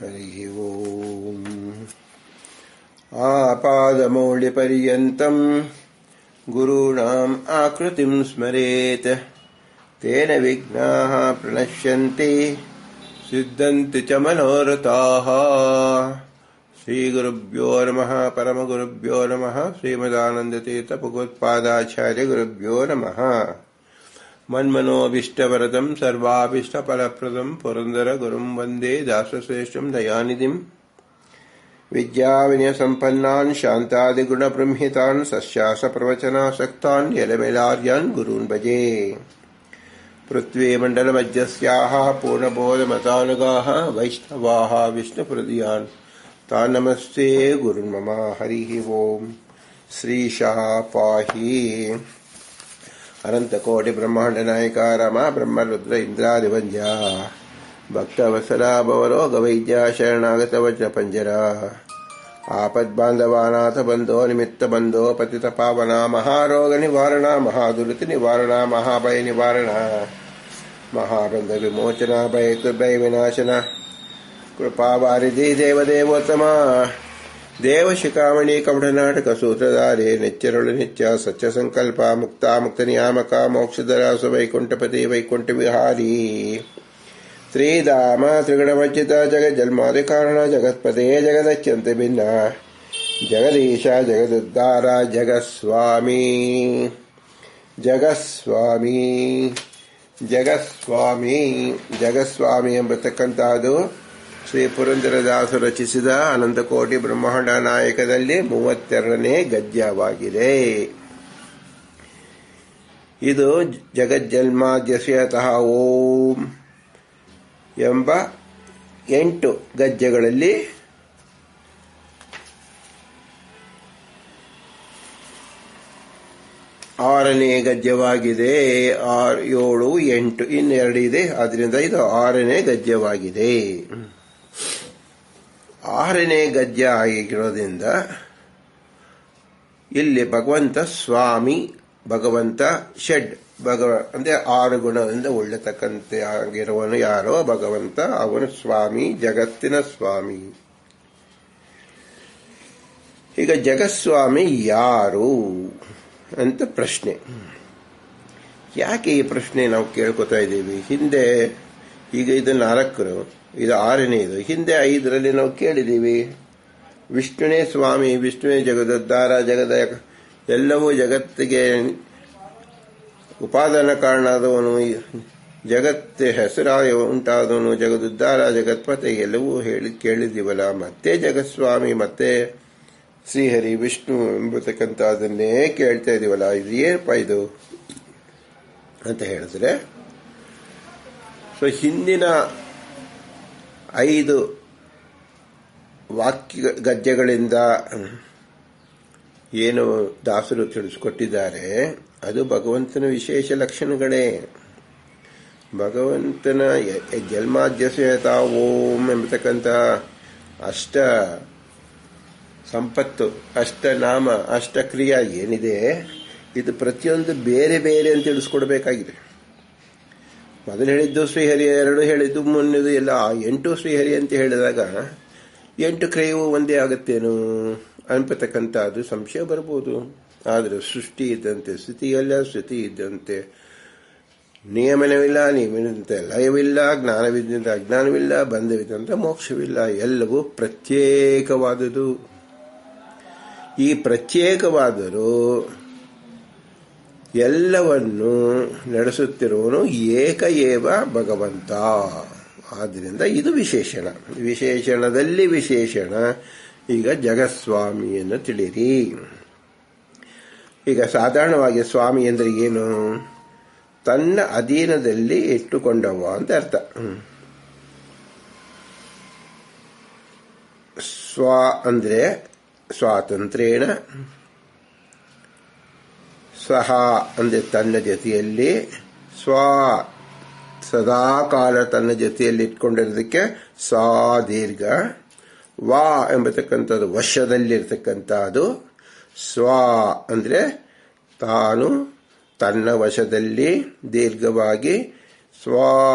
ಹರಿ ಓಂ. ಆಪಾದಮೌಳಿಪರ್ಯಂತಂ ಗುರುಣಾಂ ಆಕೃತಿಂ ಸ್ಮರೇತ್ ತೇನ ವಿಘ್ನಾಃ ಪ್ರಣಶ್ಯಂತಿ ಸಿದ್ಧಂತಿ ಚ ಮನೋರಥಾಃ. ಶ್ರೀಗುರುಭ್ಯೋ ನಮಃ. ಪರಮಗುರುಭ್ಯೋ ನಮಃ. ಶ್ರೀಮದಾನಂದತೀರ್ಥ ಭಗವತ್ಪಾದಾಚಾರ್ಯ ಗುರುಭ್ಯೋ ನಮಃ. ಮನ್ಮನೋಭೀಷ್ಟವರದಂ ಸರ್ವಾಭೀಷ್ಟಫಲಪ್ರದಂ ಪುರಂದರ ಗುರುಂ ವಂದೇ ದಾಸಶ್ರೇಷ್ಠಂ ದಯಾನಿಧಿಂ. ವಿದ್ಯಾವಿನಯಸಂಪನ್ನಾನ್ ಶಾಂತಾದಿಗುಣಬೃಂಹಿತಾನ್ ಸಸ್ಯಾಸಪ್ರವಚನಾಸಕ್ತಾನ್ ಯಲಮೇಲಾರ್ಯಾನ್ ಗುರೂನ್ ಭಜೆ. ಪೃಥ್ವೀಮಂಡಲಮಧ್ಯಸ್ಯಾಃ ಪೂರ್ಣಬೋಧಮತಾನುಗಾಃ ವೈಷ್ಣವಾಃ ವಿಷ್ಣುಪ್ರದಿಯಾನ್ ತಾನ್ ನಮಸ್ತೆ ಗುರುನ್ ಮಮ. ಹರಿ ಓಂ. ಶ್ರೀಶಃ ಪಾಹಿ. ಅನಂತಕೋಟಿ ಬ್ರಹ್ಮಾಂಡ ನಾಯಕ ರಾಮ ಬ್ರಹ್ಮರುದ್ರ ಇಂದ್ರಾದಿವಂದ್ಯ ಭಕ್ತವತ್ಸಲ ಭವರೋಗ ವೈದ್ಯ ಶರಣಾಗತ ವಜ್ರ ಪಂಜರ. ಆಪದ್ಬಾಂಧವಾನಾಥ ಬಂಧೋ ನಿಮಿತ್ತ ಬಂಧೋ ಪತಿತ ಪಾವನ ಮಹಾರೋಗ ನಿವಾರಣ ಮಹಾದುರಿತ ನಿವಾರಣ ಮಹಾಭಯ ನಿವಾರಣ ಮಹಾಬಂಧ ವಿಮೋಚನ ಭಯ ವಿನಾಶನ ಕೃಪಾವಾರಿಧಿ ದೇವದೇವೋತ್ತಮ ದೇವಶಿಖಾಮಣಿ ಕಪಟನಾಟಕ ಸೂತ್ರಧಾರೆ ನೆಚ್ಚರಳು ನಿತ್ಯ ಸತ್ಯ ಸಂಕಲ್ಪ ಮುಕ್ತ ಮುಕ್ತ ನಿಯಾಮಕ ಮೋಕ್ಷಧರಾಸು ವೈಕುಂಠಪತಿ ವೈಕುಂಠ ವಿಹಾರಿ ಶ್ರೀಧಾಮ ತ್ರಿಗುಣಮಚ್ಯುತ ಜಗಜ್ಜನ್ಮಾದಿ ಕಾರಣ ಜಗತ್ಪದೇ ಜಗದತ್ಯಂತ ಭಿನ್ನ ಜಗದೀಶ ಜಗದುದ್ಧಾರ ಜಗಸ್ವಾಮಿ ಜಗಸ್ವಾಮಿ ಜಗಸ್ವಾಮಿ ಜಗಸ್ವಾಮಿ ಎಂಬತಕ್ಕಂತಹದ್ದು ಶ್ರೀ ಪುರಂದರದಾಸರು ರಚಿಸಿದ ಅನಂತಕೋಟಿ ಬ್ರಹ್ಮಾಂಡ ನಾಯಕದಲ್ಲಿ 32ನೇ ಗದ್ಯವಾಗಿದೆ. ಇದು ಜಗಜ್ಜನ್ಮಾದ್ಯಸ್ಯತಃ ಓಂ ಎಂಬ 8 ಗದ್ಯಗಳಲ್ಲಿ ಆರನೇ ಗದ್ಯವಾಗಿದೆ. 7, 8 ಇನ್ನೆರಡು ಇದೆ, ಆದ್ದರಿಂದ ಇದು 6ನೇ ಗದ್ಯವಾಗಿದೆ. 6ನೇ ಗದ್ಯ ಆಗಿರೋದ್ರಿಂದ ಇಲ್ಲಿ ಭಗವಂತ ಸ್ವಾಮಿ, ಭಗವಂತ ಷಡ್ ಅಂದ್ರೆ 6 ಗುಣದಿಂದ ಉಳ್ಳತಕ್ಕಂತೆ ಆಗಿರುವನು ಯಾರೋ ಭಗವಂತ, ಅವನು ಸ್ವಾಮಿ, ಜಗತ್ತಿನ ಸ್ವಾಮಿ. ಈಗ ಜಗಸ್ವಾಮಿ ಯಾರು ಅಂತ ಪ್ರಶ್ನೆ. ಯಾಕೆ ಈ ಪ್ರಶ್ನೆ ನಾವು ಕೇಳ್ಕೊತಾ ಇದ್ದೀವಿ? ಹಿಂದೆ ಈಗ ಇದು 4, ಇದು 6ನೇದು. ಹಿಂದೆ 5ರಲ್ಲಿ ನಾವು ಕೇಳಿದ್ದೀವಿ ವಿಷ್ಣುನೇ ಸ್ವಾಮಿ, ವಿಷ್ಣುವೇ ಜಗದುದ್ಧಾರ, ಎಲ್ಲವೂ ಜಗತ್ತಿಗೆ ಉಪಾದಾನ ಕಾರಣ ಆದವನು, ಜಗತ್ತು ಹೆಸರಾಯ ಉಂಟಾದವನು, ಜಗದುದ್ಧಾರ, ಜಗತ್ಪತೆ ಎಲ್ಲವೂ ಕೇಳಿದ್ದೀವಲ್ಲ. ಮತ್ತೆ ಜಗತ್ಸ್ವಾಮಿ, ಮತ್ತೆ ಶ್ರೀಹರಿ ವಿಷ್ಣು ಎಂಬತಕ್ಕಂಥದ್ದನ್ನೇ ಕೇಳ್ತಾ ಇದೀವಲ್ಲ. ಇದು ಏನಪ್ಪ ಇದು ಅಂತ ಹೇಳಿದ್ರೆ, ಹಿಂದಿನ 5 ವಾಕ್ಯ ಗದ್ಯಗಳಿಂದ ಏನು ದಾಸರು ತಿಳಿಸಿಕೊಟ್ಟಿದ್ದಾರೆ ಅದು ಭಗವಂತನ ವಿಶೇಷ ಲಕ್ಷಣಗಳೇ. ಭಗವಂತನ ಜನ್ಮಾದ್ಯಸ್ಯತ ಓಂ ಎಂಬತಕ್ಕಂಥ ಅಷ್ಟ ಸಂಪತ್ತು, ಅಷ್ಟನಾಮ, ಅಷ್ಟಕ್ರಿಯಾ ಏನಿದೆ, ಇದು ಪ್ರತಿಯೊಂದು ಬೇರೆ ಬೇರೆ ಅಂತ ತಿಳಿಸ್ಕೊಡ್ಬೇಕಾಗಿದೆ. ಮೊದಲು ಹೇಳಿದ್ದು ಶ್ರೀಹರಿ, 2 ಹೇಳಿದ್ದು ಮುನ್ನದು ಎಲ್ಲ 8 ಶ್ರೀಹರಿ ಅಂತ ಹೇಳಿದಾಗ 8 ಕ್ರಿಯೆಯೂ ಒಂದೇ ಆಗುತ್ತೇನು ಅನ್ಪತಕ್ಕಂಥದ್ದು ಸಂಶಯ ಬರ್ಬೋದು. ಆದರೆ ಸೃಷ್ಟಿ ಇದ್ದಂತೆ ಸ್ಥಿತಿಯಲ್ಲ, ಸ್ಥಿತಿ ಇದ್ದಂತೆ ನಿಯಮನವಿಲ್ಲ, ನಿಯಮನಂತೆ ಲಯವಿಲ್ಲ, ಜ್ಞಾನವಿದ್ದಂತೆ ಅಜ್ಞಾನವಿಲ್ಲ, ಬಂಧವಿದ್ದಂತೆ ಮೋಕ್ಷವಿಲ್ಲ. ಎಲ್ಲವೂ ಪ್ರತ್ಯೇಕವಾದುದು. ಈ ಪ್ರತ್ಯೇಕವಾದರೂ ಎಲ್ಲವನ್ನು ನಡೆಸುತ್ತಿರುವನು ಏಕಏವ ಭಗವಂತ. ಆದ್ದರಿಂದ ಇದು ವಿಶೇಷಣ. ವಿಶೇಷಣದಲ್ಲಿ ವಿಶೇಷಣ. ಈಗ ಜಗಸ್ವಾಮಿಯನ್ನು ತಿಳಿರಿ. ಈಗ ಸಾಧಾರಣವಾಗಿ ಸ್ವಾಮಿ ಅಂದರೆ ಏನು? ತನ್ನ ಅಧೀನದಲ್ಲಿ ಇಟ್ಟುಕೊಂಡವ ಅಂತ ಅರ್ಥ. ಸ್ವ ಅಂದರೆ ಸ್ವಾತಂತ್ರ್ಯೇಣ, ಸಹ ಅಂದರೆ ತನ್ನ ಜೊತೆಯಲ್ಲಿ, ಸ್ವ ಸದಾಕಾಲ ತನ್ನ ಜೊತೆಯಲ್ಲಿ ಇಟ್ಕೊಂಡಿರೋದಕ್ಕೆ ಸಾ ದೀರ್ಘ, ವಾ ಎಂಬತಕ್ಕಂಥದ್ದು ವಶದಲ್ಲಿರ್ತಕ್ಕಂಥದ್ದು. ಸ್ವ ಅಂದರೆ ತಾನು ತನ್ನ ವಶದಲ್ಲಿ ದೀರ್ಘವಾಗಿ ಸ್ವ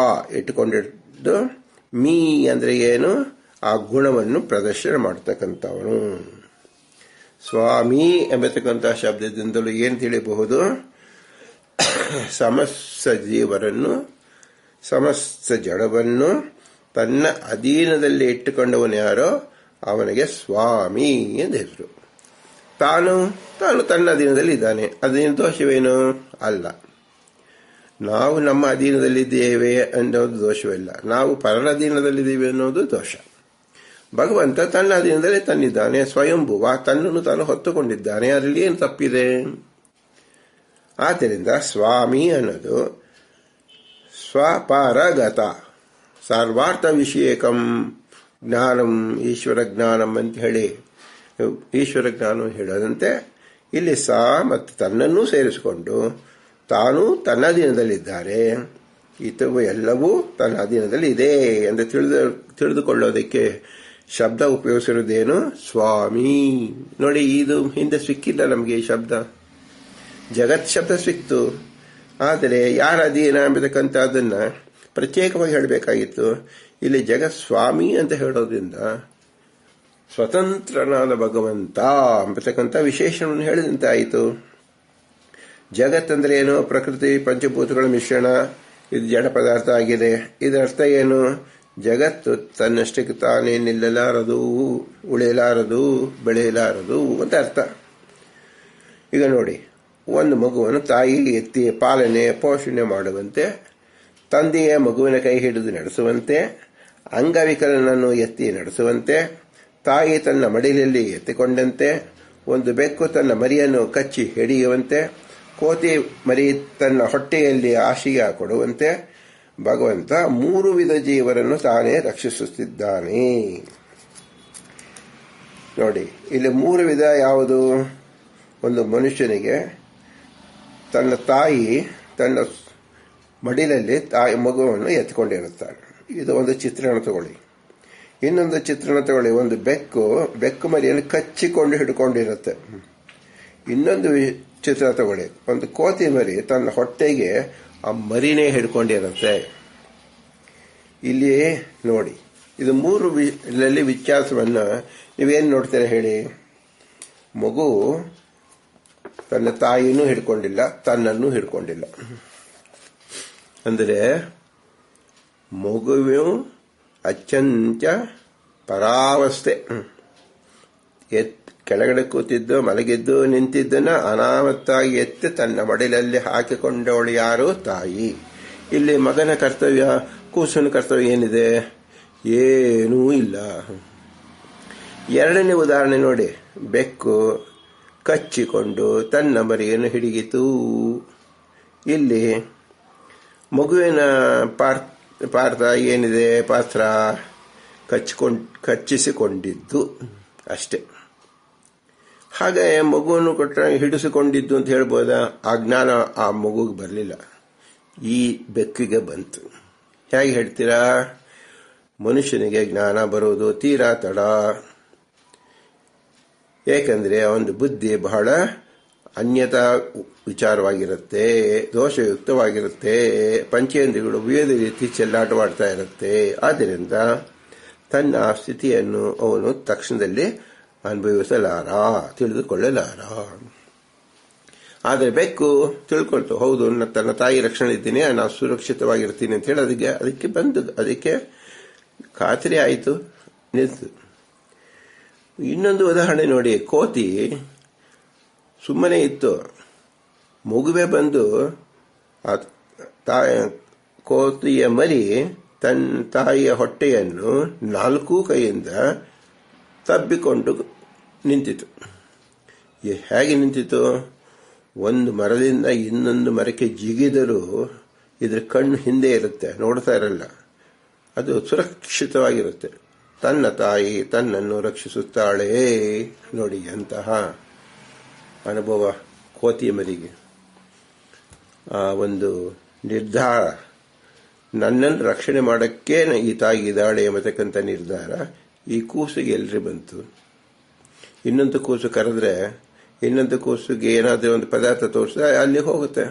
ಇಟ್ಟುಕೊಂಡಿದ್ದು. ಮೀ ಅಂದರೆ ಏನು? ಆ ಗುಣವನ್ನು ಪ್ರದರ್ಶನ ಮಾಡ್ತಕ್ಕಂಥವನು. ಸ್ವಾಮಿ ಎಂಬತಕ್ಕಂಥ ಶಬ್ದದಿಂದಲೂ ಏನು ತಿಳಿಯಬಹುದು? ಸಮಸ್ತ ಜೀವರನ್ನು, ಸಮಸ್ತ ಜಡವನ್ನು ತನ್ನ ಅಧೀನದಲ್ಲಿ ಇಟ್ಟುಕೊಂಡವನು ಯಾರೋ ಅವನಿಗೆ ಸ್ವಾಮಿ ಎಂದು ಹೆಸರು. ತಾನು ತನ್ನ ಅಧೀನದಲ್ಲಿ ಇದ್ದಾನೆ. ಅದೇನು ದೋಷವೇನು? ಅಲ್ಲ. ನಾವು ನಮ್ಮ ಅಧೀನದಲ್ಲಿದ್ದೇವೆ ಅನ್ನೋದು ದೋಷವಿಲ್ಲ. ನಾವು ಪರರ ಅಧೀನದಲ್ಲಿದ್ದೇವೆ ಅನ್ನೋದು ದೋಷ. ಭಗವಂತ ತನ್ನ ಅಧೀನದಲ್ಲಿ ತನ್ನಿದ್ದಾನೆ. ಸ್ವಯಂಭುವ, ತನ್ನನ್ನು ತಾನು ಹೊತ್ತುಕೊಂಡಿದ್ದಾನೆ. ಅದರಲ್ಲಿ ಏನು ತಪ್ಪಿದೆ? ಆದ್ದರಿಂದ ಸ್ವಾಮಿ ಅನ್ನೋದು ಸ್ವಪರಗತ ಸರ್ವಾರ್ಥ ವಿಷಯಕಂ ಜ್ಞಾನಂ ಈಶ್ವರ ಜ್ಞಾನಂ ಅಂತ ಹೇಳಿ ಈಶ್ವರ ಜ್ಞಾನ ಹೇಳೋದಂತೆ ಇಲ್ಲಿ ಸಾ ಮತ್ತು ತನ್ನನ್ನೂ ಸೇರಿಸಿಕೊಂಡು ತಾನು ತನ್ನ ಅಧೀನದಲ್ಲಿದ್ದಾರೆ, ಇತವು ಎಲ್ಲವೂ ತನ್ನ ಅಧೀನದಲ್ಲಿ ಇದೆ ಎಂದು ತಿಳಿದುಕೊಳ್ಳೋದಕ್ಕೆ ಶಬ್ದ ಉಪಯೋಗಿಸಿರುವುದೇನು? ಸ್ವಾಮಿ. ನೋಡಿ, ಇದು ಹಿಂದೆ ಸಿಕ್ಕಿಲ್ಲ ನಮಗೆ ಈ ಶಬ್ದ. ಜಗತ್ ಶಬ್ದ ಸಿಕ್ತು, ಆದರೆ ಯಾರ ಅಧೀನ ಎಂಬತಕ್ಕಂಥದ್ದನ್ನ ಪ್ರತ್ಯೇಕವಾಗಿ ಹೇಳಬೇಕಾಗಿತ್ತು. ಇಲ್ಲಿ ಜಗತ್ ಸ್ವಾಮಿ ಅಂತ ಹೇಳೋದ್ರಿಂದ ಸ್ವತಂತ್ರನಾದ ಭಗವಂತ ಎಂಬತಕ್ಕಂಥ ವಿಶೇಷಣವನ್ನು ಹೇಳಿದಂತೆ ಆಯಿತು. ಜಗತ್ತಂದ್ರೆ ಏನು? ಪ್ರಕೃತಿ ಪಂಚಭೂತಗಳ ಮಿಶ್ರಣ. ಇದು ಜಡ ಪದಾರ್ಥ ಆಗಿದೆ. ಇದರ ಅರ್ಥ ಏನು? ಜಗತ್ತು ತನ್ನಷ್ಟಕ್ಕೆ ತಾನೇ ನಿಲ್ಲಲಾರದು, ಉಳಿಯಲಾರದು, ಬೆಳೆಯಲಾರದು ಅಂತ ಅರ್ಥ. ಈಗ ನೋಡಿ, ಒಂದು ಮಗುವನ್ನು ತಾಯಿ ಎತ್ತಿ ಪಾಲನೆ ಪೋಷಣೆ ಮಾಡುವಂತೆ, ತಂದೆಯ ಮಗುವಿನ ಕೈ ಹಿಡಿದು ನಡೆಸುವಂತೆ, ಅಂಗವಿಕಲನನ್ನು ಎತ್ತಿ ನಡೆಸುವಂತೆ, ತಾಯಿ ತನ್ನ ಮಡಿಲಲ್ಲಿ ಎತ್ತಿಕೊಂಡಂತೆ, ಒಂದು ಬೆಕ್ಕು ತನ್ನ ಮರಿಯನ್ನು ಕಚ್ಚಿ ಹಿಡಿಯುವಂತೆ, ಕೋತಿ ಮರಿ ತನ್ನ ಹೊಟ್ಟೆಯಲ್ಲಿ ಆಶೀಯ ಕೊಡುವಂತೆ ಭಗವಂತ 3 ವಿಧ ಜೀವರನ್ನು ತಾನೇ ರಕ್ಷಿಸುತ್ತಿದ್ದಾನೆ. ನೋಡಿ, ಇಲ್ಲಿ 3 ವಿಧ ಯಾವುದು? ಒಂದು ಮನುಷ್ಯನಿಗೆ ತನ್ನ ತಾಯಿ ತನ್ನ ಮಡಿಲಲ್ಲಿ ಮಗುವನ್ನು ಎತ್ತಿಕೊಂಡಿರುತ್ತಾಳೆ. ಇದು ಒಂದು ಚಿತ್ರಣ ತಗೊಳ್ಳಿ. ಇನ್ನೊಂದು ಚಿತ್ರಣ ತಗೊಳ್ಳಿ, ಒಂದು ಬೆಕ್ಕು ಮರಿಯನ್ನು ಕಚ್ಚಿಕೊಂಡು ಹಿಡ್ಕೊಂಡಿರುತ್ತೆ. ಇನ್ನೊಂದು ಚಿತ್ರ ತಗೊಳ್ಳಿ, ಒಂದು ಕೋತಿ ಮರಿ ತನ್ನ ಹೊಟ್ಟೆಗೆ ಆ ಮರಿನೇ ಹಿಡ್ಕೊಂಡಿರುತ್ತೆ. ಇಲ್ಲಿ ನೋಡಿ, ಇದು 3 ವ್ಯತ್ಯಾಸವನ್ನು ನೀವೇನು ನೋಡ್ತೀರಾ ಹೇಳಿ? ಮಗು ತನ್ನ ತಾಯಿನೂ ಹಿಡ್ಕೊಂಡಿಲ್ಲ, ತನ್ನನ್ನು ಹಿಡ್ಕೊಂಡಿಲ್ಲ. ಅಂದರೆ ಮಗುವು ಅತ್ಯಂತ ಪರಾವಸ್ಥೆ. ಕೆಳಗಡೆ ಕೂತಿದ್ದು, ಮಲಗಿದ್ದು, ನಿಂತಿದ್ದನ್ನ ಅನಾಮತ್ತಾಗಿ ಎತ್ತಿ ತನ್ನ ಮಡಿಲಲ್ಲಿ ಹಾಕಿಕೊಂಡವಳು ಯಾರು? ತಾಯಿ. ಇಲ್ಲಿ ಮಗನ ಕರ್ತವ್ಯ, ಕೂಸಿನ ಕರ್ತವ್ಯ ಏನಿದೆ? ಏನೂ ಇಲ್ಲ. ಎರಡನೇ ಉದಾಹರಣೆ ನೋಡಿ, ಬೆಕ್ಕು ಕಚ್ಚಿಕೊಂಡು ತನ್ನ ಮರಿಯನ್ನು ಹಿಡಿಯಿತು. ಇಲ್ಲಿ ಮಗುವಿನ ಪಾತ್ರ ಏನಿದೆ? ಪಾತ್ರ ಕಚ್ಚಿಸಿಕೊಂಡಿದ್ದು ಅಷ್ಟೇ. ಹಾಗೆ ಮಗುವನ್ನು ಹಿಡಿಸಿಕೊಂಡಿದ್ದು ಅಂತ ಹೇಳ್ಬೋದಾ? ಆ ಜ್ಞಾನ ಆ ಮಗುಗೆ ಬರಲಿಲ್ಲ, ಈ ಬೆಕ್ಕಿಗೆ ಬಂತು. ಹೇಗೆ ಹೇಳ್ತೀರಾ? ಮನುಷ್ಯನಿಗೆ ಜ್ಞಾನ ಬರೋದು ತೀರಾ ತಡ. ಏಕೆಂದ್ರೆ ಅವನ ಬುದ್ಧಿ ಬಹಳ ಅನ್ಯತಾ ವಿಚಾರವಾಗಿರುತ್ತೆ, ದೋಷಯುಕ್ತವಾಗಿರುತ್ತೆ, ಪಂಚೇಂದ್ರಿಯಗಳು ವಿವಿಧ ರೀತಿ ಚೆಲ್ಲಾಟವಾಡ್ತಾ ಇರುತ್ತೆ. ಆದ್ದರಿಂದ ತನ್ನ ಸ್ಥಿತಿಯನ್ನು ಅವನು ತಕ್ಷಣದಲ್ಲಿ ಅನುಭವಿಸಲಾರ, ತಿಳಿದುಕೊಳ್ಳಲಾರ. ಆದರೆ ಬೆಕ್ಕು ತಿಳ್ಕೊಳ್ತು, ಹೌದು ತನ್ನ ತಾಯಿ ರಕ್ಷಣೆ ಇದ್ದೀನಿ, ನಾನು ಸುರಕ್ಷಿತವಾಗಿರ್ತೀನಿ ಅಂತ ಹೇಳಿ ಅದಕ್ಕೆ ಖಾತ್ರಿ ಆಯಿತು, ನಿಲ್ತು. ಇನ್ನೊಂದು ಉದಾಹರಣೆ ನೋಡಿ, ಕೋತಿ ಸುಮ್ಮನೆ ಇತ್ತು, ಮಗುವೆ ಬಂದು ಕೋತಿಯ ಮರಿ ತನ್ನ ತಾಯಿಯ ಹೊಟ್ಟೆಯನ್ನು 4 ಕೈಯಿಂದ ತಬ್ಬಿಕೊಂಡು ನಿಂತಿತು. ಹೇಗೆ ನಿಂತಿತು? ಒಂದು ಮರದಿಂದ ಇನ್ನೊಂದು ಮರಕ್ಕೆ ಜಿಗಿದರೂ ಇದ್ರ ಕಣ್ಣು ಹಿಂದೆ ಇರುತ್ತೆ, ನೋಡ್ತಾ ಇರಲ್ಲ. ಅದು ಸುರಕ್ಷಿತವಾಗಿರುತ್ತೆ. ತನ್ನ ತಾಯಿ ತನ್ನನ್ನು ರಕ್ಷಿಸುತ್ತಾಳೆ. ನೋಡಿ ಎಂತಹ ಅನುಭವ ಕೋತಿಯ ಮರಿಗೆ. ಆ ಒಂದು ನಿರ್ಧಾರ, ನನ್ನನ್ನು ರಕ್ಷಣೆ ಮಾಡೋಕ್ಕೆ ಈ ತಾಯಿ ಇದ್ದಾಳೆ ಎಂಬತಕ್ಕಂಥ ನಿರ್ಧಾರ ಈ ಕೂಸಿಗೆ ಎಲ್ರಿ ಬಂತು. ಇನ್ನೊಂದು ಕೂಸು ಕರೆದ್ರೆ ಇನ್ನೊಂದು ಕೂಸಿಗೆ ಏನಾದರೂ ಒಂದು ಪದಾರ್ಥ ತೋರಿಸಿದ್ರೆ ಅಲ್ಲಿ ಹೋಗುತ್ತೆ.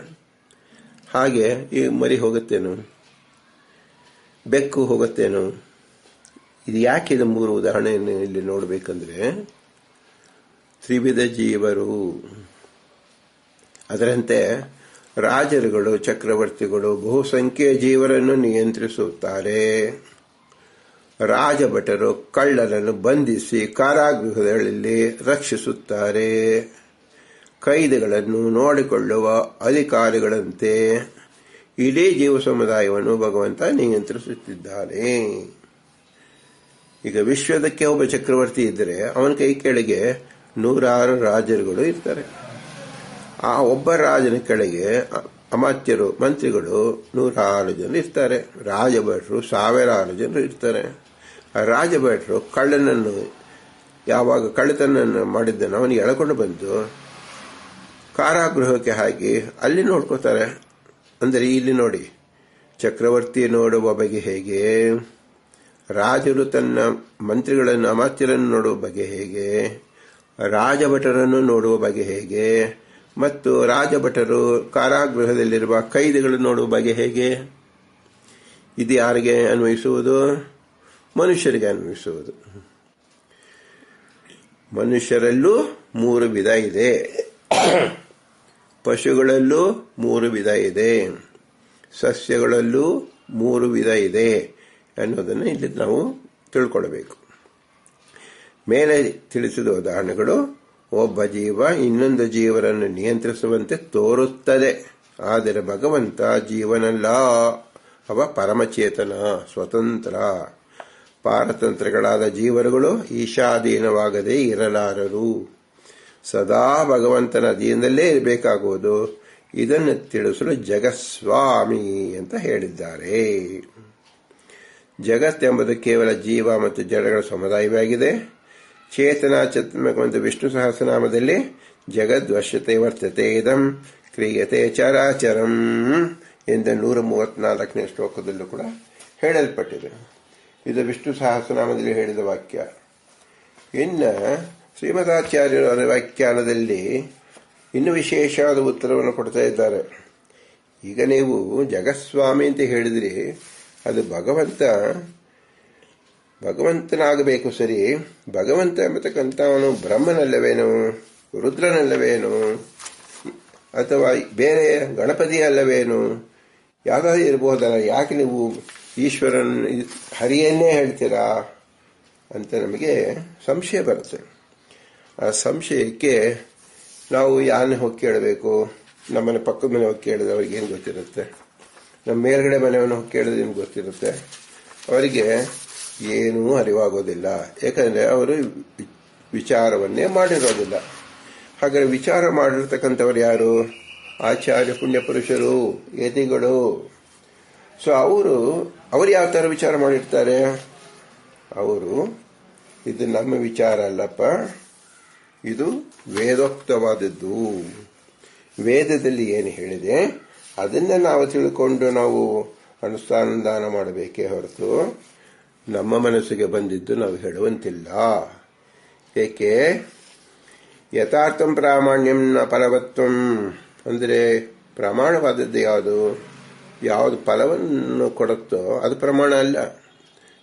ಹಾಗೆ ಈ ಮರಿ ಹೋಗುತ್ತೇನು? ಬೆಕ್ಕು ಹೋಗುತ್ತೇನು? ಇದು ಯಾಕೆ ಇದು 3 ಉದಾಹರಣೆಯನ್ನು ಇಲ್ಲಿ ನೋಡಬೇಕಂದ್ರೆ, ತ್ರಿವಿಧ ಜೀವರು, ಅದರಂತೆ ರಾಜರುಗಳು, ಚಕ್ರವರ್ತಿಗಳು ಬಹುಸಂಖ್ಯೆಯ ಜೀವರನ್ನು ನಿಯಂತ್ರಿಸುತ್ತಾರೆ. ರಾಜಭಟರು ಕಳ್ಳರನ್ನು ಬಂಧಿಸಿ ಕಾರಾಗೃಹಗಳಲ್ಲಿ ರಕ್ಷಿಸುತ್ತಾರೆ. ಕೈದಿಗಳನ್ನು ನೋಡಿಕೊಳ್ಳುವ ಅಧಿಕಾರಿಗಳಂತೆ ಇಡೀ ಜೀವ ಸಮುದಾಯವನ್ನು ಭಗವಂತ ನಿಯಂತ್ರಿಸುತ್ತಿದ್ದಾನೆ. ಈಗ ವಿಶ್ವದಕ್ಕೆ ಒಬ್ಬ ಚಕ್ರವರ್ತಿ ಇದ್ದರೆ ಅವನ ಕೈ ಕೆಳಗೆ 100 ರಾಜರುಗಳು ಇರ್ತಾರೆ. ಆ ಒಬ್ಬ ರಾಜನ ಕೆಳಗೆ ಅಮಾತ್ಯರು, ಮಂತ್ರಿಗಳು 106 ಜನ ಇರ್ತಾರೆ. ರಾಜಭಟರು 1000 ಜನರು ಇರ್ತಾರೆ. ಆ ರಾಜಭಟರು ಕಳ್ಳನನ್ನು, ಯಾವಾಗ ಕಳ್ಳತನ ಮಾಡಿದ್ದನ್ನು ಅವನಿಗೆ ಎಳ್ಕೊಂಡು ಬಂದು ಕಾರಾಗೃಹಕ್ಕೆ ಹಾಕಿ ಅಲ್ಲಿ ನೋಡ್ಕೋತಾರೆ. ಅಂದರೆ ಇಲ್ಲಿ ನೋಡಿ, ಚಕ್ರವರ್ತಿ ನೋಡುವ ಬಗೆ ಹೇಗೆ, ರಾಜರು ತನ್ನ ಮಂತ್ರಿಗಳನ್ನು, ಅಮಾತ್ಯರನ್ನು ನೋಡುವ ಬಗೆ ಹೇಗೆ, ರಾಜಭಟರನ್ನು ನೋಡುವ ಬಗೆ ಹೇಗೆ, ಮತ್ತು ರಾಜಭಟರು ಕಾರಾಗೃಹದಲ್ಲಿರುವ ಕೈದಿಗಳನ್ನು ನೋಡುವ ಬಗೆ ಹೇಗೆ. ಇದು ಯಾರಿಗೆ ಅನ್ವಯಿಸುವುದು? ಮನುಷ್ಯರಿಗೆ ಅನ್ವಯಿಸುವುದು. ಮನುಷ್ಯರಲ್ಲೂ 3 ವಿಧ ಇದೆ, ಪಶುಗಳಲ್ಲೂ 3 ವಿಧ ಇದೆ, ಸಸ್ಯಗಳಲ್ಲೂ 3 ವಿಧ ಇದೆ ಅನ್ನೋದನ್ನು ಇಲ್ಲಿ ನಾವು ತಿಳ್ಕೊಳ್ಬೇಕು. ಮೇಲೆ ತಿಳಿಸಿದ ಉದಾಹರಣೆಗಳು ಒಬ್ಬ ಜೀವ ಇನ್ನೊಂದು ಜೀವರನ್ನು ನಿಯಂತ್ರಿಸುವಂತೆ ತೋರುತ್ತದೆ. ಆದರೆ ಭಗವಂತ ಜೀವನಲ್ಲ, ಅವ ಪರಮಚೇತನ, ಸ್ವತಂತ್ರ. ಪಾರತಂತ್ರಗಳಾದ ಜೀವರುಗಳು ಈಶಾಧೀನವಾಗದೇ ಇರಲಾರರು. ಸದಾ ಭಗವಂತನ ಅಧೀನದಲ್ಲೇ ಇರಬೇಕಾಗುವುದು. ಇದನ್ನು ತಿಳಿಸಲು ಜಗಸ್ವಾಮಿ ಅಂತ ಹೇಳಿದ್ದಾರೆ. ಜಗತ್ತೆಂಬುದು ಕೇವಲ ಜೀವ ಮತ್ತು ಜಡಗಳ ಸಮುದಾಯವಾಗಿದೆ. ಚೇತನ ಚೇತನವೆಂಬ ವಿಷ್ಣು ಸಹಸ್ರನಾಮದಲ್ಲಿ ಜಗದ್ವಶ್ಯತೆ ವರ್ತತೆ ಇದಂ ಕ್ರಿಯತೆ ಚರಾಚರಂ ಎಂದು 134ನೇ ಶ್ಲೋಕದಲ್ಲೂ ಕೂಡ ಹೇಳಲ್ಪಟ್ಟಿದೆ. ಇದು ವಿಷ್ಣು ಸಹಸ್ರನಾಮದಲ್ಲಿ ಹೇಳಿದ ವಾಕ್ಯ. ಇನ್ನು ಶ್ರೀಮದಾಚಾರ್ಯರ ವ್ಯಾಖ್ಯಾನದಲ್ಲಿ ಇನ್ನೂ ವಿಶೇಷವಾದ ಉತ್ತರವನ್ನು ಕೊಡ್ತಾ ಇದ್ದಾರೆ. ಈಗ ನೀವು ಜಗಸ್ವಾಮಿ ಅಂತ ಹೇಳಿದ್ರಿ, ಅದು ಭಗವಂತನಾಗಬೇಕು ಸರಿ. ಭಗವಂತ ಎಂಬತಕ್ಕಂಥವನು ಬ್ರಹ್ಮನಲ್ಲವೇನು, ರುದ್ರನಲ್ಲವೇನು, ಅಥವಾ ಬೇರೆ ಗಣಪತಿ ಅಲ್ಲವೇನು, ಯಾವುದಾದ್ರೂ ಇರಬಹುದಲ್ಲ. ಯಾಕೆ ನೀವು ಈಶ್ವರನ್ ಹರಿಯನ್ನೇ ಹೇಳ್ತೀರಾ ಅಂತ ನಮಗೆ ಸಂಶಯ ಬರುತ್ತೆ. ಆ ಸಂಶಯಕ್ಕೆ ನಾವು ಯಾರನ್ನ ಹೋಗಿ ಕೇಳಬೇಕು? ನಮ್ಮನೆ ಪಕ್ಕದ ಮನೆ ಹೋಗಿ ಕೇಳಿದ್ರೆ ಅವ್ರಿಗೆ ಏನು ಗೊತ್ತಿರುತ್ತೆ? ನಮ್ಮ ಮೇಲ್ಗಡೆ ಮನೆಯನ್ನು ಹೋಗಿ ಕೇಳಿದ್ರೆ ಏನು ಗೊತ್ತಿರುತ್ತೆ? ಅವರಿಗೆ ಏನೂ ಅರಿವಾಗೋದಿಲ್ಲ. ಯಾಕಂದರೆ ಅವರು ವಿಚಾರವನ್ನೇ ಮಾಡಿರೋದಿಲ್ಲ. ಹಾಗಾದರೆ ವಿಚಾರ ಮಾಡಿರ್ತಕ್ಕಂಥವ್ರು ಯಾರು? ಆಚಾರ್ಯ ಪುಣ್ಯಪುರುಷರು, ಯತಿಗಳು. ಸೊ ಅವರು ಯಾವ ಥರ ವಿಚಾರ ಮಾಡಿರ್ತಾರೆ? ಅವರು ಇದು ನಮ್ಮ ವಿಚಾರ ಅಲ್ಲಪ್ಪ, ಇದು ವೇದೋಕ್ತವಾದದ್ದು. ವೇದದಲ್ಲಿ ಏನು ಹೇಳಿದೆ ಅದನ್ನು ನಾವು ತಿಳ್ಕೊಂಡು ನಾವು ಅನುಷ್ಠಾನದಾನ ಮಾಡಬೇಕೇ ಹೊರತು ನಮ್ಮ ಮನಸ್ಸಿಗೆ ಬಂದಿದ್ದು ನಾವು ಹೇಳುವಂತಿಲ್ಲ. ಏಕೆ? ಯಥಾರ್ಥಂ ಪ್ರಾಮಾಣ್ಯಂ ನ ಫಲವತ್ವಂ. ಅಂದರೆ ಪ್ರಮಾಣವಾದದ್ದು ಯಾವುದು ಫಲವನ್ನು ಕೊಡುತ್ತೋ ಅದು ಪ್ರಮಾಣ ಅಲ್ಲ.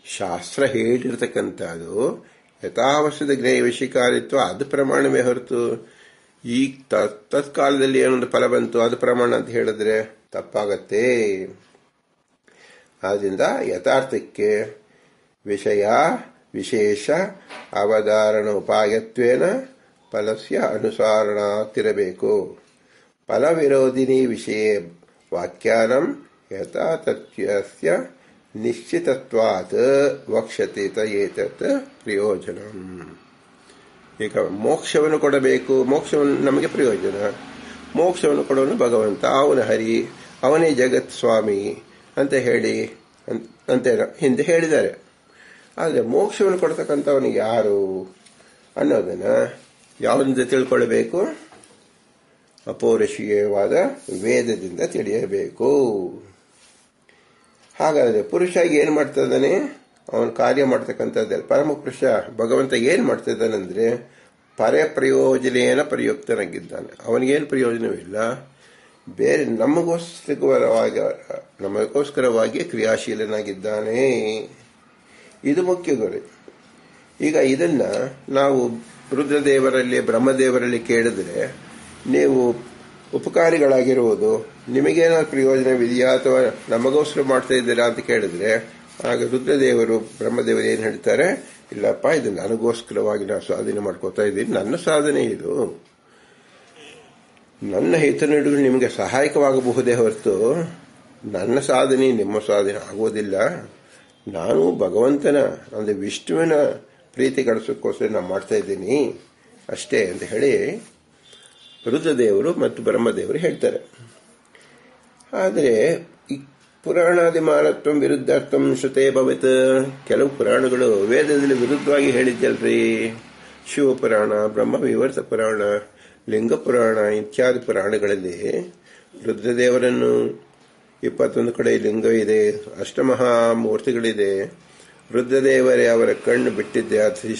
ಶಾಸ್ತ್ರ ಹೇಳಿರ್ತಕ್ಕಂಥದ್ದು ಯಥಾವಶ್ಯದ ಜ್ಞೇಯ ವಿಷಯಕಾರಿತ್ವ, ಅದು ಪ್ರಮಾಣವೇ ಹೊರತು ಈ ತತ್ಕಾಲದಲ್ಲಿ ಏನೊಂದು ಫಲ ಬಂತು ಅದು ಪ್ರಮಾಣ ಅಂತ ಹೇಳಿದ್ರೆ ತಪ್ಪಾಗತ್ತೆ. ಆದ್ದರಿಂದ ಯಥಾರ್ಥಕ್ಕೆ ವಿಷಯ ವಿಶೇಷ ಅವಧಾರಣ ಉಪಾಯತ್ವೇನ ಫಲಸ್ಯ ಅನುಸಾರಣಾತಿರಬೇಕು. ಫಲವಿರೋಧಿನಿ ವಿಷಯ ವಾಕ್ಯಾನಂ ಯಥಾತಥ್ಯಸ್ಯ ನಿಶ್ಚಿತತ್ವಾತ್ ವಕ್ಷ್ಯತೆ ಏತತ್ ಪ್ರಯೋಜನಂ. ಈಗ ಮೋಕ್ಷವನ್ನು ಕೊಡಬೇಕು, ಮೋಕ್ಷವನ್ನು ನಮಗೆ ಪ್ರಯೋಜನ. ಮೋಕ್ಷವನ್ನು ಕೊಡೋನು ಭಗವಂತ, ಅವನ ಹರಿ, ಅವನೇ ಜಗತ್ ಸ್ವಾಮಿ ಅಂತ ಹೇಳಿ ಅಂತ ಹಿಂದೆ ಹೇಳಿದ್ದಾರೆ. ಆದರೆ ಮೋಕ್ಷವನ್ನು ಕೊಡ್ತಕ್ಕಂಥವನಿಗೆ ಯಾರು ಅನ್ನೋದನ್ನು ಯಾವುದರಿಂದ ತಿಳ್ಕೊಳ್ಬೇಕು? ಅಪೌರುಷೀಯವಾದ ವೇದದಿಂದ ತಿಳಿಯಬೇಕು. ಹಾಗಾದರೆ ಪುರುಷ ಏನು ಮಾಡ್ತಾ ಇದ್ದಾನೆ? ಅವನು ಕಾರ್ಯ ಮಾಡ್ತಕ್ಕಂಥದ್ದಲ್ಲ. ಪರಮ ಪುರುಷ ಭಗವಂತ ಏನು ಮಾಡ್ತಾ ಇದ್ದಾನಂದ್ರೆ ಪರಪ್ರಯೋಜನೇನ ಪ್ರಯುಕ್ತನಾಗಿದ್ದಾನೆ. ಅವನಿಗೇನು ಪ್ರಯೋಜನವಿಲ್ಲ, ಬೇರೆ ನಮಗೋಸ್ಕರವಾಗಿ ಕ್ರಿಯಾಶೀಲನಾಗಿದ್ದಾನೆ. ಇದು ಮುಖ್ಯ ಗುರಿ. ಈಗ ಇದನ್ನ ನಾವು ರುದ್ರದೇವರಲ್ಲಿ ಬ್ರಹ್ಮದೇವರಲ್ಲಿ ಕೇಳಿದ್ರೆ, ನೀವು ಉಪಕಾರಿಗಳಾಗಿರುವುದು ನಿಮಗೇನಾದ್ರು ಪ್ರಯೋಜನವಿದೆಯಾ ಅಥವಾ ನಮಗೋಸ್ಕರ ಮಾಡ್ತಾ ಇದ್ದೀರಾ ಅಂತ ಕೇಳಿದ್ರೆ, ಆಗ ರುದ್ರದೇವರು ಬ್ರಹ್ಮದೇವರು ಏನು ಹೇಳ್ತಾರೆ, ಇಲ್ಲಪ್ಪ, ಇದು ನನಗೋಸ್ಕರವಾಗಿ ನಾನು ಸಾಧನೆ ಮಾಡ್ಕೋತಾ ಇದ್ದೀನಿ, ನನ್ನ ಸಾಧನೆ ಇದು, ನನ್ನ ಹಿತನುಡಿಗಳು ನಿಮಗೆ ಸಹಾಯಕವಾಗಬಹುದೇ ಹೊರತು ನನ್ನ ಸಾಧನೆ ನಿಮ್ಮ ಸಾಧನೆ ಆಗೋದಿಲ್ಲ. ನಾನು ಭಗವಂತನ ಅಂದರೆ ವಿಷ್ಣುವಿನ ಪ್ರೀತಿ ಗಳಿಸೋಕ್ಕೋಸ್ಕರ ನಾನು ಮಾಡ್ತಾ ಇದ್ದೀನಿ ಅಷ್ಟೇ ಅಂತ ಹೇಳಿ ರುದ್ರದೇವರು ಮತ್ತು ಬ್ರಹ್ಮದೇವರು ಹೇಳ್ತಾರೆ. ಆದರೆ ಈ ಪುರಾಣಾದಿ ಮಾನತ್ವ ವಿರುದ್ಧಾರ್ಥಂ ಶ್ರುತೇ ಭವತ್. ಕೆಲವು ಪುರಾಣಗಳು ವೇದದಲ್ಲಿ ವಿರುದ್ಧವಾಗಿ ಹೇಳಿದ್ದಲ್ರಿ. ಶಿವಪುರಾಣ, ಬ್ರಹ್ಮ ವಿವರ್ತ ಪುರಾಣ, ಲಿಂಗ ಪುರಾಣ ಇತ್ಯಾದಿ ಪುರಾಣಗಳಲ್ಲಿ ರುದ್ರದೇವರನ್ನು 21 ಕಡೆ ಲಿಂಗ ಇದೆ, ಅಷ್ಟಮಹಾಮೂರ್ತಿಗಳಿದೆ. ರುದ್ರದೇವರೇ ಅವರ ಕಣ್ಣು ಬಿಟ್ಟಿದ್ದೆ, ಅದು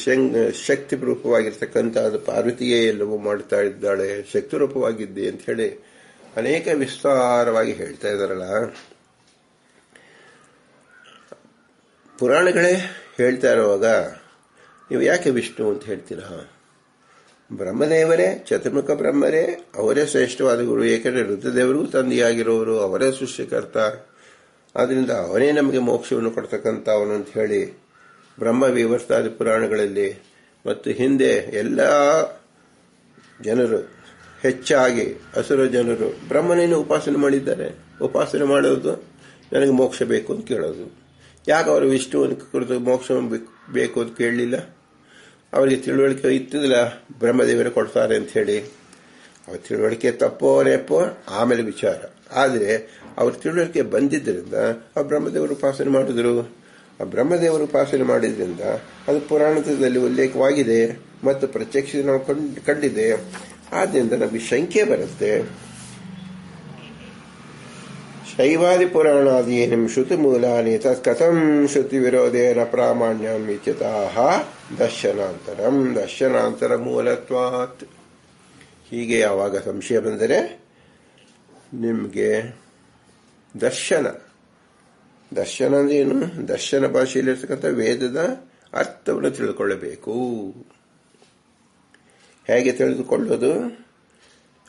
ಶಕ್ತಿ ರೂಪವಾಗಿರ್ತಕ್ಕಂಥ ಅದು ಪಾರ್ವತಿಯೇ ಎಲ್ಲವೂ ಮಾಡ್ತಾ ಇದ್ದಾಳೆ, ಶಕ್ತಿ ರೂಪವಾಗಿದ್ದೆ ಅಂತ ಹೇಳಿ ಅನೇಕ ವಿಸ್ತಾರವಾಗಿ ಹೇಳ್ತಾ ಇದ್ದಾರಲ್ಲ. ಪುರಾಣಗಳೇ ಹೇಳ್ತಾ ಇರುವಾಗ ನೀವು ಯಾಕೆ ವಿಷ್ಣು ಅಂತ ಹೇಳ್ತೀರಾ? ಬ್ರಹ್ಮದೇವರೇ, ಚತುರ್ಮುಖ ಬ್ರಹ್ಮರೇ, ಅವರೇ ಶ್ರೇಷ್ಠವಾದ ಗುರು. ಏಕೆಂದರೆ ರುದ್ರದೇವರಿಗೂ ತಂದೆಯಾಗಿರೋರು, ಅವರೇ ಸೃಷ್ಟಿಕರ್ತ. ಆದ್ದರಿಂದ ಅವನೇ ನಮಗೆ ಮೋಕ್ಷವನ್ನು ಕೊಡ್ತಕ್ಕಂಥ ಅವನು ಅಂತ ಹೇಳಿ ಬ್ರಹ್ಮ ವಿವರ್ತಾದಿ ಪುರಾಣಗಳಲ್ಲಿ ಮತ್ತು ಹಿಂದೆ ಎಲ್ಲ ಜನರು, ಹೆಚ್ಚಾಗಿ ಅಸುರ ಜನರು ಬ್ರಹ್ಮನೇನು ಉಪಾಸನೆ ಮಾಡಿದ್ದಾರೆ. ಉಪಾಸನೆ ಮಾಡೋದು ನನಗೆ ಮೋಕ್ಷ ಬೇಕು ಅಂತ ಕೇಳೋದು. ಯಾಕೆ ಅವರು ವಿಷ್ಣುವನ್ನು ಕುರಿತು ಮೋಕ್ಷ ಬೇಕು ಅಂತ ಕೇಳಲಿಲ್ಲ? ಅವರಿಗೆ ತಿಳುವಳಿಕೆ ಇತ್ತಿಲ್ಲ, ಬ್ರಹ್ಮದೇವರೇ ಕೊಡ್ತಾರೆ ಅಂತ ಹೇಳಿ. ಅವ್ರ ತಿಳುವಳಿಕೆ ತಪ್ಪೋ ನೆಪ್ಪೋ ಆಮೇಲೆ ವಿಚಾರ. ಆದರೆ ಅವ್ರ ತಿಳುವಳಿಕೆ ಬಂದಿದ್ದರಿಂದ ಆ ಬ್ರಹ್ಮದೇವರು ಉಪಾಸನೆ ಮಾಡಿದ್ರು. ಆ ಬ್ರಹ್ಮದೇವರು ಉಪಾಸನೆ ಮಾಡಿದ್ರಿಂದ ಅದು ಪುರಾಣದಲ್ಲಿ ಉಲ್ಲೇಖವಾಗಿದೆ ಮತ್ತು ಪ್ರತ್ಯಕ್ಷ ನಾವು ಕಂಡಿದೆ. ಆದ್ದರಿಂದ ನಮಗೆ ಶಂಕೆ ಬರುತ್ತೆ. ಶೈವಾದಿ ಪುರಾಣಾದೀನಿಂ ಶ್ರುತಿ ಮೂಲಾನಿ ತತ್ಕಥಂ ಶ್ರುತಿ ವಿರೋಧೇನ ಪ್ರಾಮಾಣ್ಯಂ ಇತ್ಯತಃ ದರ್ಶನಾಂತರ ಮೂಲತ್ವಾತ್. ಹೀಗೆ ಯಾವಾಗ ಸಂಶಯ ಬಂದರೆ ನಿಮಗೆ ದರ್ಶನ ಅಂದ್ರೆ ಏನು? ದರ್ಶನ ಭಾಷೆಯಲ್ಲಿರ್ತಕ್ಕಂಥ ವೇದದ ಅರ್ಥವನ್ನು ತಿಳ್ಕೊಳ್ಳಬೇಕು. ಹೇಗೆ ತಿಳಿದುಕೊಳ್ಳೋದು?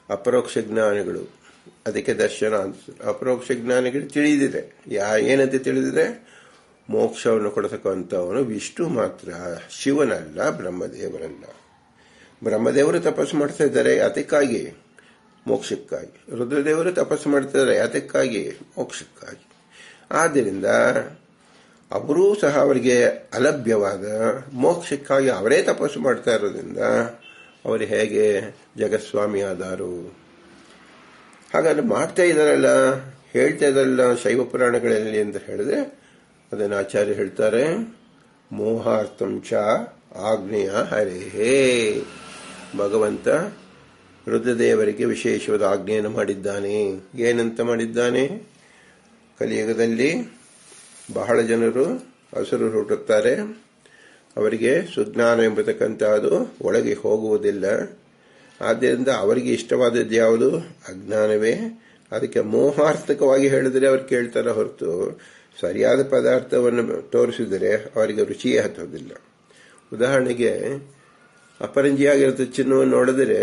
ಅಪರೋಕ್ಷ ಜ್ಞಾನಿಗಳು, ಅದಕ್ಕೆ ದರ್ಶನ ಅಂತ. ಅಪರೋಕ್ಷ ಜ್ಞಾನಿಗಳು ತಿಳಿದಿದೆ. ಏನಂತ ತಿಳಿದಿದೆ? ಮೋಕ್ಷವನ್ನು ಕೊಡತಕ್ಕಂಥವನು ವಿಷ್ಣು ಮಾತ್ರ, ಶಿವನಲ್ಲ, ಬ್ರಹ್ಮದೇವರಲ್ಲ. ಬ್ರಹ್ಮದೇವರು ತಪಸ್ಸು ಮಾಡ್ತಾ ಇದ್ದಾರೆ ಅದಕ್ಕಾಗಿ ಮೋಕ್ಷಕ್ಕಾಗಿ, ರುದ್ರದೇವರು ತಪಸ್ಸು ಮಾಡ್ತಿದ್ದಾರೆ ಅದಕ್ಕಾಗಿ ಮೋಕ್ಷಕ್ಕಾಗಿ. ಆದ್ದರಿಂದ ಅವರೂ ಸಹ ಅವರಿಗೆ ಅಲಭ್ಯವಾದ ಮೋಕ್ಷಕ್ಕಾಗಿ ಅವರೇ ತಪಸ್ಸು ಮಾಡ್ತಾ ಇರೋದ್ರಿಂದ ಅವರು ಹೇಗೆ ಜಗತ್ಸ್ವಾಮಿ ಆದರು? ಹಾಗಾದ್ರೆ ಮಾಡ್ತಾ ಇದ್ದಾರಲ್ಲ, ಹೇಳ್ತಾ ಇದ್ದಾರಲ್ಲ ಶೈವ ಪುರಾಣಗಳಲ್ಲಿ ಅಂತ ಹೇಳಿದ್ರೆ ಅದನ್ನು ಆಚಾರ್ಯ ಹೇಳ್ತಾರೆ, ಮೋಹಾರ್ಥಂ ಚ ಆಗ್ನೇಯ ಹರೇಹೇ. ಭಗವಂತ ರುದ್ರದೇವರಿಗೆ ವಿಶೇಷವಾದ ಆಜ್ಞೆಯನ್ನು ಮಾಡಿದ್ದಾನೆ. ಏನಂತ ಮಾಡಿದ್ದಾನೆ? ಕಲಿಯುಗದಲ್ಲಿ ಬಹಳ ಜನರು ಅಸುರರು ಹುಟ್ಟುತ್ತಾರೆ. ಅವರಿಗೆ ಸುಜ್ಞಾನ ಎಂಬತಕ್ಕಂಥದ್ದು ಒಳಗೆ ಹೋಗುವುದಿಲ್ಲ. ಆದ್ದರಿಂದ ಅವರಿಗೆ ಇಷ್ಟವಾದದ್ದು ಯಾವುದು? ಅಜ್ಞಾನವೇ. ಅದಕ್ಕೆ ಮೋಹಾರ್ಥಕವಾಗಿ ಹೇಳಿದರೆ ಅವರು ಕೇಳ್ತಾರೆ ಹೊರತು ಸರಿಯಾದ ಪದಾರ್ಥವನ್ನು ತೋರಿಸಿದರೆ ಅವರಿಗೆ ರುಚಿಯೇ ಹತ್ತೋದಿಲ್ಲ. ಉದಾಹರಣೆಗೆ ಅಪರಂಜಿಯಾಗಿರುತ್ತೆ ಚಿನ್ನವನ್ನು ನೋಡಿದರೆ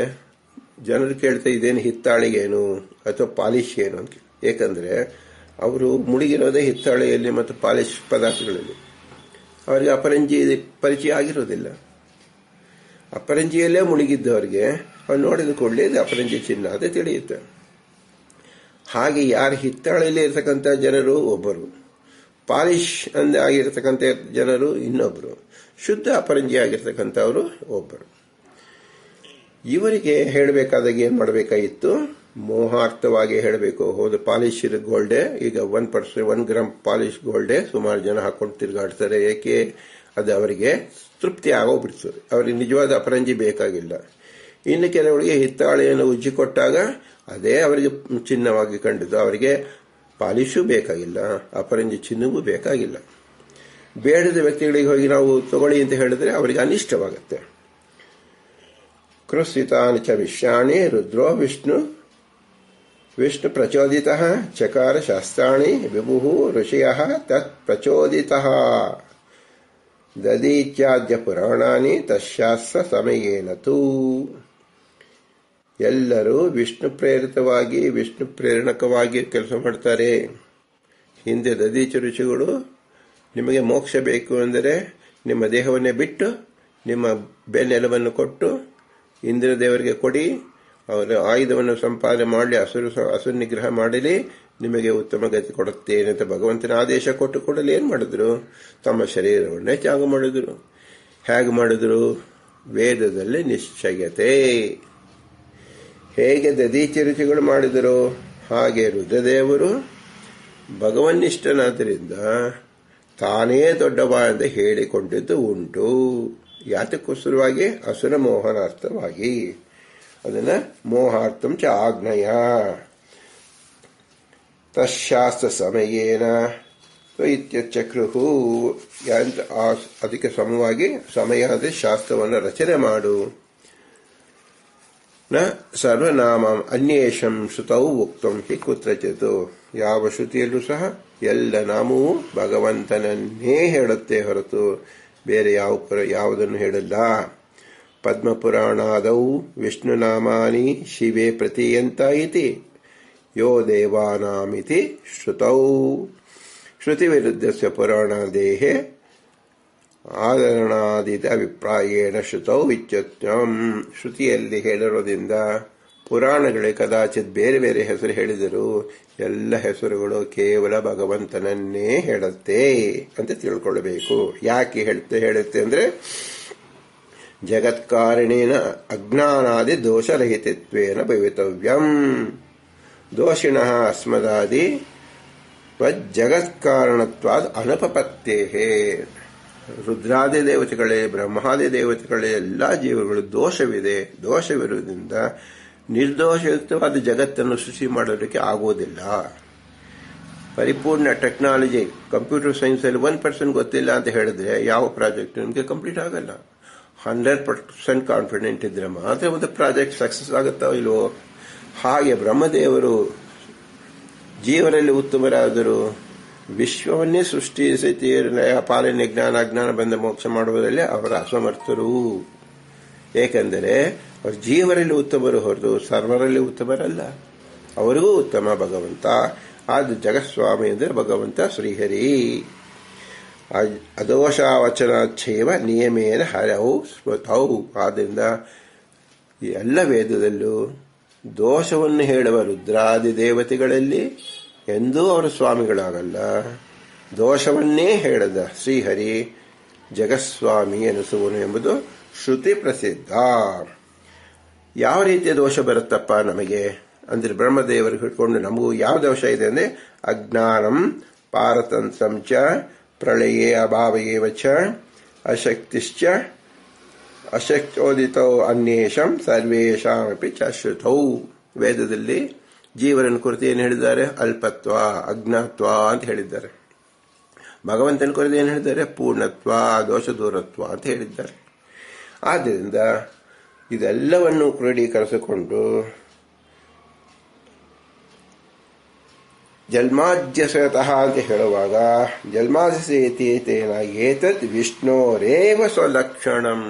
ಜನರು ಕೇಳ್ತಾ ಇದೇನು ಹಿತ್ತಾಳಿಗೇನು ಅಥವಾ ಪಾಲಿಶ್ ಏನು ಅಂತ. ಏಕೆಂದರೆ ಅವರು ಮುಳುಗಿರೋದೇ ಹಿತ್ತಾಳೆಯಲ್ಲಿ ಮತ್ತು ಪಾಲಿಶ್ ಪದಾರ್ಥಗಳಲ್ಲಿ. ಅವರಿಗೆ ಅಪರಂಜಿ ಪರಿಚಯ ಆಗಿರೋದಿಲ್ಲ. ಅಪರಂಜಿಯಲ್ಲೇ ಮುಳುಗಿದ್ದವರಿಗೆ ಅವ್ರು ನೋಡಿದ ಕೂಡಲೇ ಇದು ಅಪರಂಜಿ ಚಿನ್ನ ಅದೇ ತಿಳಿಯುತ್ತೆ. ಹಾಗೆ ಯಾರು ಹಿತ್ತಾಳೆಯಲ್ಲಿ ಇರತಕ್ಕಂಥ ಜನರು ಒಬ್ಬರು, ಪಾಲಿಶ್ ಆಗಿರತಕ್ಕಂಥ ಜನರು ಇನ್ನೊಬ್ಬರು, ಶುದ್ಧ ಅಪರಂಜಿ ಆಗಿರ್ತಕ್ಕಂಥವರು ಒಬ್ಬರು. ಇವರಿಗೆ ಹೇಳಬೇಕಾದಾಗ ಏನು ಮಾಡಬೇಕಾಗಿತ್ತು? ಮೋಹಾರ್ಥವಾಗಿ ಹೇಳಬೇಕು. ಹೌದು, ಪಾಲಿಶ್ ಗೋಲ್ಡೆ, ಈಗ 1 ಗ್ರಾಮ್ ಪಾಲಿಶ್ ಗೋಲ್ಡೆ ಸುಮಾರು ಜನ ಹಾಕೊಂಡು ತಿರುಗಾಡ್ತಾರೆ. ಏಕೆ? ಅದು ಅವರಿಗೆ ತೃಪ್ತಿ ಆಗೋಗ್ಬಿಡ್ತದೆ. ಅವರಿಗೆ ನಿಜವಾದ ಅಪರಂಜಿ ಬೇಕಾಗಿಲ್ಲ. ಇನ್ನು ಕೆಲವರಿಗೆ ಹಿತ್ತಾಳೆಯನ್ನು ಉಜ್ಜಿ ಕೊಟ್ಟಾಗ ಅದೇ ಅವರಿಗೆ ಚಿನ್ನವಾಗಿ ಕಂಡಿದ್ದು. ಅವರಿಗೆ ಪಾಲಿಶು ಬೇಕಾಗಿಲ್ಲ, ಅಪರಂಜಿ ಚಿನ್ನವೂ ಬೇಕಾಗಿಲ್ಲ. ಬೇಡದ ವ್ಯಕ್ತಿಗಳಿಗೆ ಹೋಗಿ ನಾವು ತಗೊಳ್ಳಿ ಅಂತ ಹೇಳಿದ್ರೆ ಅವರಿಗೆ ಅನಿಷ್ಟವಾಗುತ್ತೆ. ಕೃಸಿತಾನಿ ಚ ವಿಶ್ಯಾಣಿ ರುದ್ರೋ ವಿಷ್ಣು ಪ್ರಚೋದಿತ ಚಕಾರ ಶಾಸ್ತ್ರಾಣಿ ವಿಭು ಋಷಿಯ ತತ್ ಪ್ರಚೋದಿತ. ದದೀತ್ಯಾದ್ಯ ಪುರಾಣಾನಿ ತಶಾಸ್ತ್ರ ಸಮಯೇನ ತೂ. ಎಲ್ಲರೂ ವಿಷ್ಣು ಪ್ರೇರಿತವಾಗಿ ವಿಷ್ಣು ಪ್ರೇರಣಕವಾಗಿ ಕೆಲಸ ಮಾಡ್ತಾರೆ. ಹಿಂದೆ ದದೀಚ ಋಷಿಗಳು ನಿಮಗೆ ಮೋಕ್ಷ ಬೇಕು ಅಂದರೆ ನಿಮ್ಮ ದೇಹವನ್ನೇ ಬಿಟ್ಟು ನಿಮ್ಮ ಬೆನ್ನೆಲುಬನ್ನು ಕೊಟ್ಟು ಇಂದ್ರ ದೇವರಿಗೆ ಕೊಡಿ, ಅವರ ಆಯುಧವನ್ನು ಸಂಪಾದನೆ ಮಾಡಲಿ, ಅಸುರ ನಿಗ್ರಹ ಮಾಡಲಿ, ನಿಮಗೆ ಉತ್ತಮ ಗತಿ ಕೊಡುತ್ತೇನೆ ಅಂತ ಭಗವಂತನ ಆದೇಶ ಕೊಟ್ಟು ಕೊಡಲಿ ಏನು ಮಾಡಿದ್ರು? ತಮ್ಮ ಶರೀರವನ್ನೇ ತ್ಯಾಗ ಮಾಡಿದ್ರು. ಹೇಗೆ ಮಾಡಿದ್ರು? ವೇದದಲ್ಲಿ ನಿಶ್ಚಯತೆ. ಹೇಗೆ ದದೀಚ ಋಷಿಗಳು ಮಾಡಿದರು ಹಾಗೆ ರುದ್ರದೇವರು ಭಗವನ್ನಿಷ್ಠನಾದ್ದರಿಂದ ತಾನೇ ದೊಡ್ಡವ ಎಂದು ಹೇಳಿಕೊಂಡಿದ್ದು ಉಂಟು. ಯಾತಕ್ಕೋಸ್ಕರವಾಗಿ? ಅಸುರ ಮೋಹನಾರ್ಥವಾಗಿ. ಅದನ್ನ ಮೋಹಾರ್ಥಂ ಚ ಆಗ್ನಯ ತಶಾಸ್ತ್ರ ಸಮಯೇನ ಇತ್ಯಚಕ್ರುಹು. ಅದಕ್ಕೆ ಸಮವಾಗಿ ಸಮಯ ಅಂದರೆ ಶಾಸ್ತ್ರವನ್ನು ರಚನೆ ಮಾಡು. ನ ಸರ್ವನಾಮ ಅನ್ಯೇಷಂ ಶ್ರುತೌ ಉಕ್ತಂ ಹಿ ಕುತ್ರಚಿತ್. ಯಾವ ಶ್ರುತಿಯಲ್ಲೂ ಸಹ ಎಲ್ಲ ನಾಮವೂ ಭಗವಂತನನ್ನೇ ಹೇಳುತ್ತೆ ಹೊರತು ಬೇರೆ ಯಾವುದನ್ನು ಹೇಳಲ್ಲ. ಪದ್ಮಪುರಾಣಾದೌ ವಿಷ್ಣುನಾಮಾನಿ ಶಿವೇ ಪ್ರತೀಯಂತ ಇತಿ ಯೋ ದೇವಾನಾಮಿತಿ ಶ್ರುತೌ. ಶ್ರುತಿವಿರುದ್ಧಸ್ಯ ಪುರಾಣಾದೇಹೇ ಆದರಣಾದಿತ ಅಭಿಪ್ರಾಯೇಣ ಶ್ರುತೌ ಇತ್ಯುಕ್ತಂ. ಶ್ರುತಿಯಲ್ಲಿ ಹೇಳಿರೋದ್ರಿಂದ ಪುರಾಣಗಳಿಗೆ ಕದಾಚಿತ್ ಬೇರೆ ಬೇರೆ ಹೆಸರು ಹೇಳಿದರು. ಎಲ್ಲ ಹೆಸರುಗಳು ಕೇವಲ ಭಗವಂತನನ್ನೇ ಹೇಳುತ್ತೆ ಅಂತ ತಿಳ್ಕೊಳ್ಬೇಕು. ಯಾಕೆ ಹೇಳುತ್ತೆ ಅಂದ್ರೆ ಜಗತ್ಕಾರಣೇನ ಅಜ್ಞಾನಾದಿ ದೋಷರಹಿತತ್ವೇನ ಭವಿತವ್ಯಂ. ದೋಷಿಣಃ ಅಸ್ಮದಾದಿ ಜಗತ್ಕಾರಣತ್ವಾದ ಅನುಪಪತ್ತೇಹೇ. ರುದ್ರಾದಿ ದೇವತೆಗಳೇ ಬ್ರಹ್ಮಾದಿ ದೇವತೆಗಳೇ ಎಲ್ಲ ಜೀವಗಳು ದೋಷವಿರುವುದರಿಂದ ನಿರ್ದೋಷಯುಕ್ತವಾದ ಜಗತ್ತನ್ನು ಸೃಷ್ಟಿ ಮಾಡೋದಕ್ಕೆ ಆಗೋದಿಲ್ಲ. ಪರಿಪೂರ್ಣ ಟೆಕ್ನಾಲಜಿ ಕಂಪ್ಯೂಟರ್ ಸೈನ್ಸ್ ಅಲ್ಲಿ 1% ಗೊತ್ತಿಲ್ಲ ಅಂತ ಹೇಳಿದ್ರೆ ಯಾವ ಪ್ರಾಜೆಕ್ಟ್ ನಿಮಗೆ ಕಂಪ್ಲೀಟ್ ಆಗಲ್ಲ. 100% ಕಾನ್ಫಿಡೆಂಟ್ ಇದ್ರೆ ಮಾತ್ರ ಒಂದು ಪ್ರಾಜೆಕ್ಟ್ ಸಕ್ಸಸ್ ಆಗುತ್ತೋ ಇಲ್ವೋ. ಹಾಗೆ ಬ್ರಹ್ಮದೇವರು ಜೀವರಲ್ಲಿ ಉತ್ತಮರಾದರು. ವಿಶ್ವವನ್ನೇ ಸೃಷ್ಟಿಸಿ ಪಾಲನೆ ಜ್ಞಾನ ಅಜ್ಞಾನ ಬಂದ ಮೋಕ್ಷ ಮಾಡುವುದರಲ್ಲಿ ಅವರ ಅಸಮರ್ಥರು. ಏಕೆಂದರೆ ಅವರು ಜೀವರಲ್ಲಿ ಉತ್ತಮರು ಹೊರತು ಸರ್ವರಲ್ಲಿ ಉತ್ತಮರಲ್ಲ. ಅವರಿಗೂ ಉತ್ತಮ ಭಗವಂತ. ಅದು ಜಗಸ್ವಾಮಿ ಅಂದರೆ ಭಗವಂತ ಶ್ರೀಹರಿ. ಅದೋಷಾವಚನಾಚ್ಛೇವ ನಿಯಮೇನ ಹರೌ ಸ್ಮೃತೌ. ಆದ್ದರಿಂದ ಈ ಎಲ್ಲ ವೇದದಲ್ಲೂ ದೋಷವನ್ನು ಹೇಳುವ ರುದ್ರಾದಿ ದೇವತೆಗಳಲ್ಲಿ ಎಂದೂ ಅವರು ಸ್ವಾಮಿಗಳಾಗಲ್ಲ. ದೋಷವನ್ನೇ ಹೇಳದ ಶ್ರೀಹರಿ ಜಗಸ್ವಾಮಿ ಎನಿಸುವನು ಎಂಬುದು ಶ್ರುತಿ ಪ್ರಸಿದ್ಧ. ಯಾವ ರೀತಿಯ ದೋಷ ಬರುತ್ತಪ್ಪ ನಮಗೆ ಅಂದ್ರೆ ಬ್ರಹ್ಮದೇವರು ಹಿಡ್ಕೊಂಡು ನಮಗೂ ಯಾವ ದೋಷ ಇದೆ ಅಂದ್ರೆ ಅಜ್ಞಾನಂ ಪಾರತಂತ್ರಂ ಚ ಪ್ರಳಯೇ ಅಭಾವಯೇವ ಚ ಅಶಕ್ತಿಶ್ಚ ಅಶಕ್ತೋದಿತೌ ಅನ್ಯೇಷಂ ಸರ್ವೇಷಾಮಪಿ ಚ ಶ್ರುತೌ. ವೇದದಲ್ಲಿ ಜೀವನ ಕುರಿತು ಏನು ಹೇಳಿದ್ದಾರೆ? ಅಲ್ಪತ್ವ ಅಜ್ಞಾತ್ವ ಅಂತ ಹೇಳಿದ್ದಾರೆ. ಭಗವಂತನ ಕುರಿತು ಏನು ಹೇಳಿದ್ದಾರೆ? ಪೂರ್ಣತ್ವ ದೋಷ ದೂರತ್ವ ಅಂತ ಹೇಳಿದ್ದಾರೆ. ಆದ್ದರಿಂದ ಇದೆಲ್ಲವನ್ನು ಕ್ರೋಢೀಕರಿಸಿಕೊಂಡು ಜನ್ಮಾದ್ಯಸತಃ ಅಂತ ಹೇಳುವಾಗ ಜನ್ಮಾದ್ಯಸೇತೇನ ಏತದ್ ವಿಷ್ಣೋರೇವ ಸ್ವಲಕ್ಷಣಂ.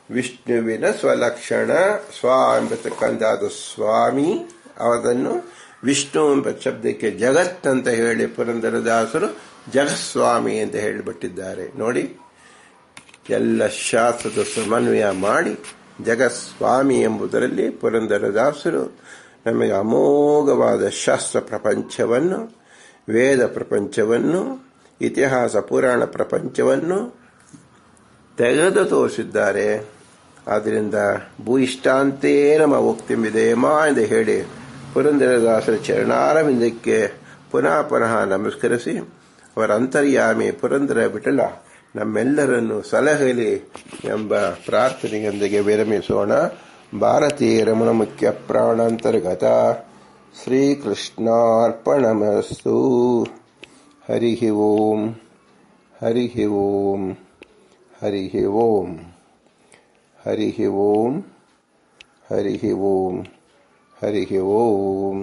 ವಿಷ್ಣುವಿನ ಸ್ವಲಕ್ಷಣ ಸ್ವ ಎಂಬತಕ್ಕಂಥದ್ದು ಸ್ವಾಮಿ. ಅದನ್ನು ವಿಷ್ಣು ಎಂಬ ಶಬ್ದಕ್ಕೆ ಜಗತ್ ಅಂತ ಹೇಳಿ ಪುರಂದರದಾಸರು ಜಗಸ್ವಾಮಿ ಅಂತ ಹೇಳಿಬಿಟ್ಟಿದ್ದಾರೆ. ನೋಡಿ, ಎಲ್ಲ ಶಾಸ್ತ್ರದ ಸಮನ್ವಯ ಮಾಡಿ ಜಗಸ್ವಾಮಿ ಎಂಬುದರಲ್ಲಿ ಪುರಂದರದಾಸರು ನಮಗೆ ಅಮೋಘವಾದ ಶಾಸ್ತ್ರ ಪ್ರಪಂಚವನ್ನು, ವೇದ ಪ್ರಪಂಚವನ್ನು, ಇತಿಹಾಸ ಪುರಾಣ ಪ್ರಪಂಚವನ್ನು ತೆಗೆದು ತೋರಿಸಿದ್ದಾರೆ. ಆದ್ದರಿಂದ ಭೂಯಿಷ್ಟಾಂತೇ ನಮ್ಮ ಉಕ್ತಿಂಬಿದೇಮ ಎಂದು ಹೇಳಿ ಪುರಂದರದಾಸರ ಚರಣಾರವಿಂದಕ್ಕೆ ಪುನಃ ನಮಸ್ಕರಿಸಿ ಅವರ ಅಂತರ್ಯಾಮಿ ಪುರಂದರ ವಿಠಲ ನಮ್ಮೆಲ್ಲರನ್ನು ಸಲಹಲಿ ಎಂಬ ಪ್ರಾರ್ಥನೆಯೊಂದಿಗೆ ವಿರಮಿಸೋಣ. ಭಾರತೀಯ ರಮಣ ಮುಖ್ಯ ಪ್ರಾಣಾಂತರ್ಗತ ಶ್ರೀಕೃಷ್ಣಾರ್ಪಣಮಸ್ತು. ಹರಿ ಓಂ, ಹರಿ ಓಂ, ಹರಿ ಓಂ, ಹರಿ ಓಂ, ಹರಿ ಓಂ, ಹರಿ ಓಂ.